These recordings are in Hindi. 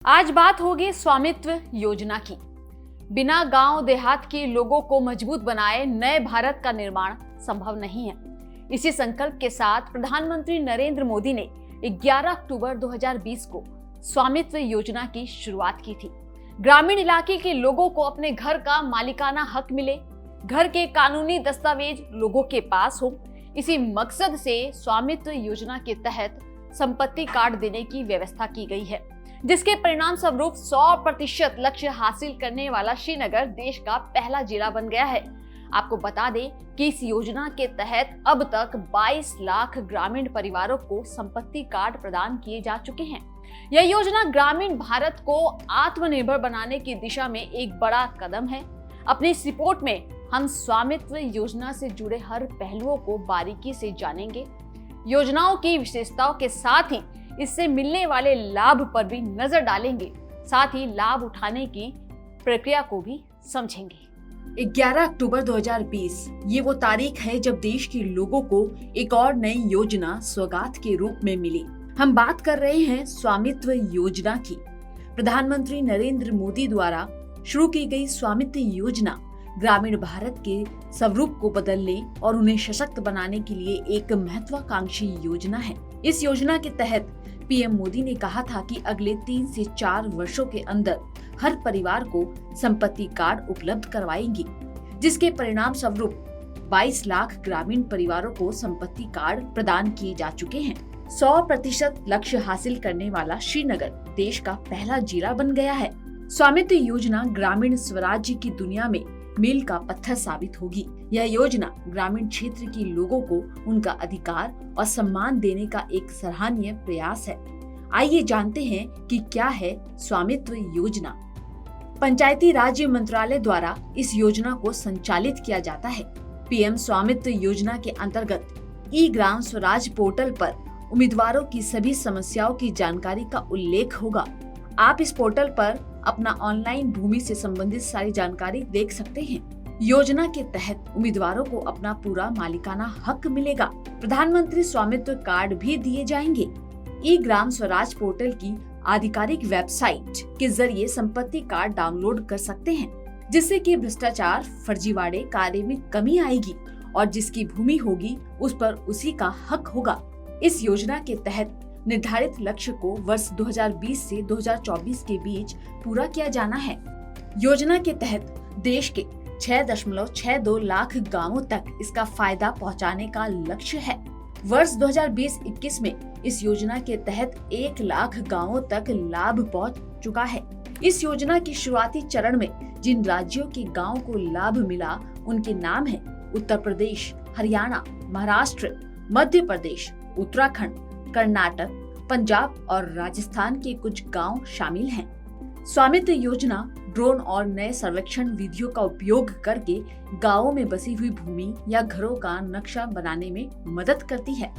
आज बात होगी स्वामित्व योजना की। बिना गांव देहात के लोगों को मजबूत बनाए नए भारत का निर्माण संभव नहीं है। इसी संकल्प के साथ प्रधानमंत्री नरेंद्र मोदी ने 11 अक्टूबर 2020 को स्वामित्व योजना की शुरुआत की थी। ग्रामीण इलाके के लोगों को अपने घर का मालिकाना हक मिले, घर के कानूनी दस्तावेज लोगों के पास हो। इसी मकसद से स्वामित्व योजना के तहत संपत्ति कार्ड देने की व्यवस्था की गई है, जिसके परिणाम स्वरूप 100% लक्ष्य हासिल करने वाला श्रीनगर देश का पहला जिला बन गया है। आपको बता दें कि इस योजना के तहत अब तक 22 लाख ग्रामीण परिवारों को संपत्ति कार्ड प्रदान किए जा चुके हैं। यह योजना ग्रामीण भारत को आत्मनिर्भर बनाने की दिशा में एक बड़ा कदम है। अपनी इस रिपोर्ट में हम स्वामित्व योजना से जुड़े हर पहलुओं को बारीकी से जानेंगे। योजनाओं की विशेषताओं के साथ ही इससे मिलने वाले लाभ पर भी नजर डालेंगे, साथ ही लाभ उठाने की प्रक्रिया को भी समझेंगे। 11 अक्टूबर 2020 ये वो तारीख है जब देश के लोगों को एक और नई योजना सौगात के रूप में मिली। हम बात कर रहे हैं स्वामित्व योजना की। प्रधानमंत्री नरेंद्र मोदी द्वारा शुरू की गई स्वामित्व योजना ग्रामीण भारत के स्वरूप को बदलने और उन्हें सशक्त बनाने के लिए एक महत्वाकांक्षी योजना है। इस योजना के तहत पीएम मोदी ने कहा था कि अगले 3 से 4 वर्षों के अंदर हर परिवार को संपत्ति कार्ड उपलब्ध करवाएंगी, जिसके परिणाम स्वरूप 22 लाख ग्रामीण परिवारों को संपत्ति कार्ड प्रदान किए जा चुके हैं। 100% लक्ष्य हासिल करने वाला श्रीनगर देश का पहला जिला बन गया है। स्वामित्व योजना ग्रामीण स्वराज्य की दुनिया में मील का पत्थर साबित होगी। यह योजना ग्रामीण क्षेत्र के लोगों को उनका अधिकार और सम्मान देने का एक सराहनीय प्रयास है। आइए जानते हैं कि क्या है स्वामित्व योजना। पंचायती राज मंत्रालय द्वारा इस योजना को संचालित किया जाता है। पीएम स्वामित्व योजना के अंतर्गत ई ग्राम स्वराज पोर्टल पर उम्मीदवारों की सभी समस्याओं की जानकारी का उल्लेख होगा। आप इस पोर्टल पर अपना ऑनलाइन भूमि से संबंधित सारी जानकारी देख सकते हैं। योजना के तहत उम्मीदवारों को अपना पूरा मालिकाना हक मिलेगा। प्रधानमंत्री स्वामित्व कार्ड भी दिए जाएंगे। ई ग्राम स्वराज पोर्टल की आधिकारिक वेबसाइट के जरिए संपत्ति कार्ड डाउनलोड कर सकते हैं, जिससे कि भ्रष्टाचार, फर्जीवाड़े कार्य में कमी आएगी और जिसकी भूमि होगी उस पर उसी का हक होगा। इस योजना के तहत निर्धारित लक्ष्य को वर्ष 2020 से 2024 के बीच पूरा किया जाना है। योजना के तहत देश के 6.62 लाख गांवों तक इसका फायदा पहुंचाने का लक्ष्य है। वर्ष 2020-21 में इस योजना के तहत 1 लाख गांवों तक लाभ पहुंच चुका है। इस योजना की शुरुआती चरण में जिन राज्यों के गांव को लाभ मिला उनके नाम है उत्तर प्रदेश, हरियाणा, महाराष्ट्र, मध्य प्रदेश, उत्तराखंड, कर्नाटक, पंजाब और राजस्थान के कुछ गांव शामिल हैं। स्वामित्व योजना ड्रोन और नए सर्वेक्षण विधियों का उपयोग करके गांवों में बसी हुई भूमि या घरों का नक्शा बनाने में मदद करती है।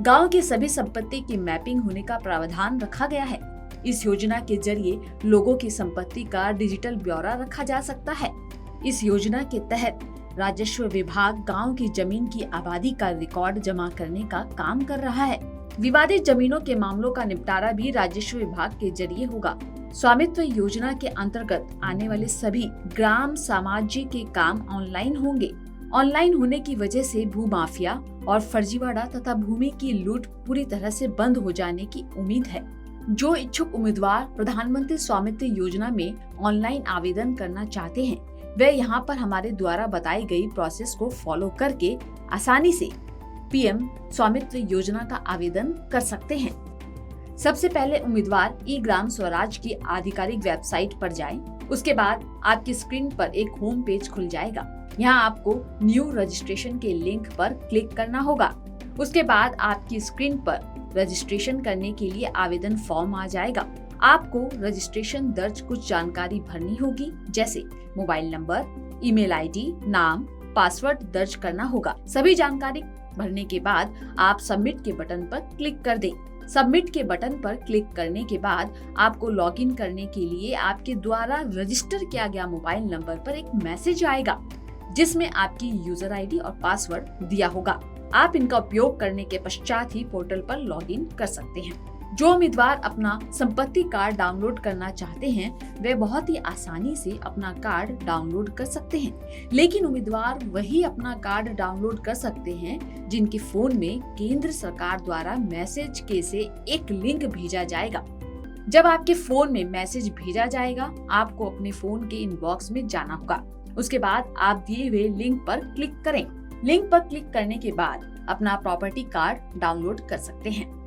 गांव की सभी संपत्ति की मैपिंग होने का प्रावधान रखा गया है। इस योजना के जरिए लोगों की संपत्ति का डिजिटल ब्यौरा रखा जा सकता है। इस योजना के तहत राजस्व विभाग गांव की जमीन की आबादी का रिकॉर्ड जमा करने का काम कर रहा है। विवादित जमीनों के मामलों का निपटारा भी राजस्व विभाग के जरिए होगा। स्वामित्व योजना के अंतर्गत आने वाले सभी ग्राम समाज्य के काम ऑनलाइन होंगे। ऑनलाइन होने की वजह से भू माफिया और फर्जीवाड़ा तथा भूमि की लूट पूरी तरह से बंद हो जाने की उम्मीद है। जो इच्छुक उम्मीदवार प्रधानमंत्री स्वामित्व योजना में ऑनलाइन आवेदन करना चाहते हैं, वे यहाँ पर हमारे द्वारा बताई गई प्रोसेस को फॉलो करके आसानी से पीएम स्वामित्व योजना का आवेदन कर सकते हैं। सबसे पहले उम्मीदवार ई ग्राम स्वराज की आधिकारिक वेबसाइट पर जाएं। उसके बाद आपकी स्क्रीन पर एक होम पेज खुल जाएगा। यहाँ आपको न्यू रजिस्ट्रेशन के लिंक पर क्लिक करना होगा। उसके बाद आपकी स्क्रीन पर रजिस्ट्रेशन करने के लिए आवेदन फॉर्म आ जाएगा। आपको रजिस्ट्रेशन दर्ज कुछ जानकारी भरनी होगी, जैसे मोबाइल नंबर, ईमेल आईडी, नाम, पासवर्ड दर्ज करना होगा। सभी जानकारी भरने के बाद आप सबमिट के बटन पर क्लिक कर दें। सबमिट के बटन पर क्लिक करने के बाद आपको लॉगिन करने के लिए आपके द्वारा रजिस्टर किया गया मोबाइल नंबर पर एक मैसेज आएगा, जिसमें आपकी यूजर आईडी और पासवर्ड दिया होगा। आप इनका उपयोग करने के पश्चात ही पोर्टल पर लॉगिन कर सकते हैं। जो उम्मीदवार अपना संपत्ति कार्ड डाउनलोड करना चाहते हैं वे बहुत ही आसानी से अपना कार्ड डाउनलोड कर सकते हैं, लेकिन उम्मीदवार वही अपना कार्ड डाउनलोड कर सकते हैं जिनके फोन में केंद्र सरकार द्वारा मैसेज के से एक लिंक भेजा जाएगा। जब आपके फोन में मैसेज भेजा जाएगा, आपको अपने फोन के इनबॉक्स में जाना होगा। उसके बाद आप दिए हुए लिंक पर क्लिक करें। लिंक पर क्लिक करने के बाद अपना प्रॉपर्टी कार्ड डाउनलोड कर सकते हैं।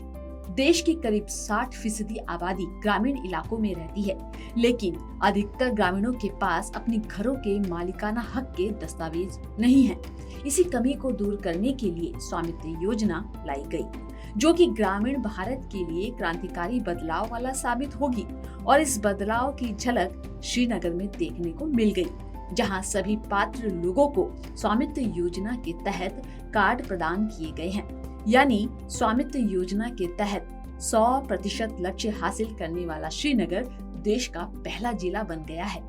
देश की करीब 60% आबादी ग्रामीण इलाकों में रहती है, लेकिन अधिकतर ग्रामीणों के पास अपने घरों के मालिकाना हक के दस्तावेज नहीं है। इसी कमी को दूर करने के लिए स्वामित्व योजना लाई गई, जो कि ग्रामीण भारत के लिए क्रांतिकारी बदलाव वाला साबित होगी। और इस बदलाव की झलक श्रीनगर में देखने को मिल गई, जहां सभी पात्र लोगों को स्वामित्व योजना के तहत कार्ड प्रदान किए गए हैं। यानी स्वामित्व योजना के तहत 100% लक्ष्य हासिल करने वाला श्रीनगर देश का पहला जिला बन गया है।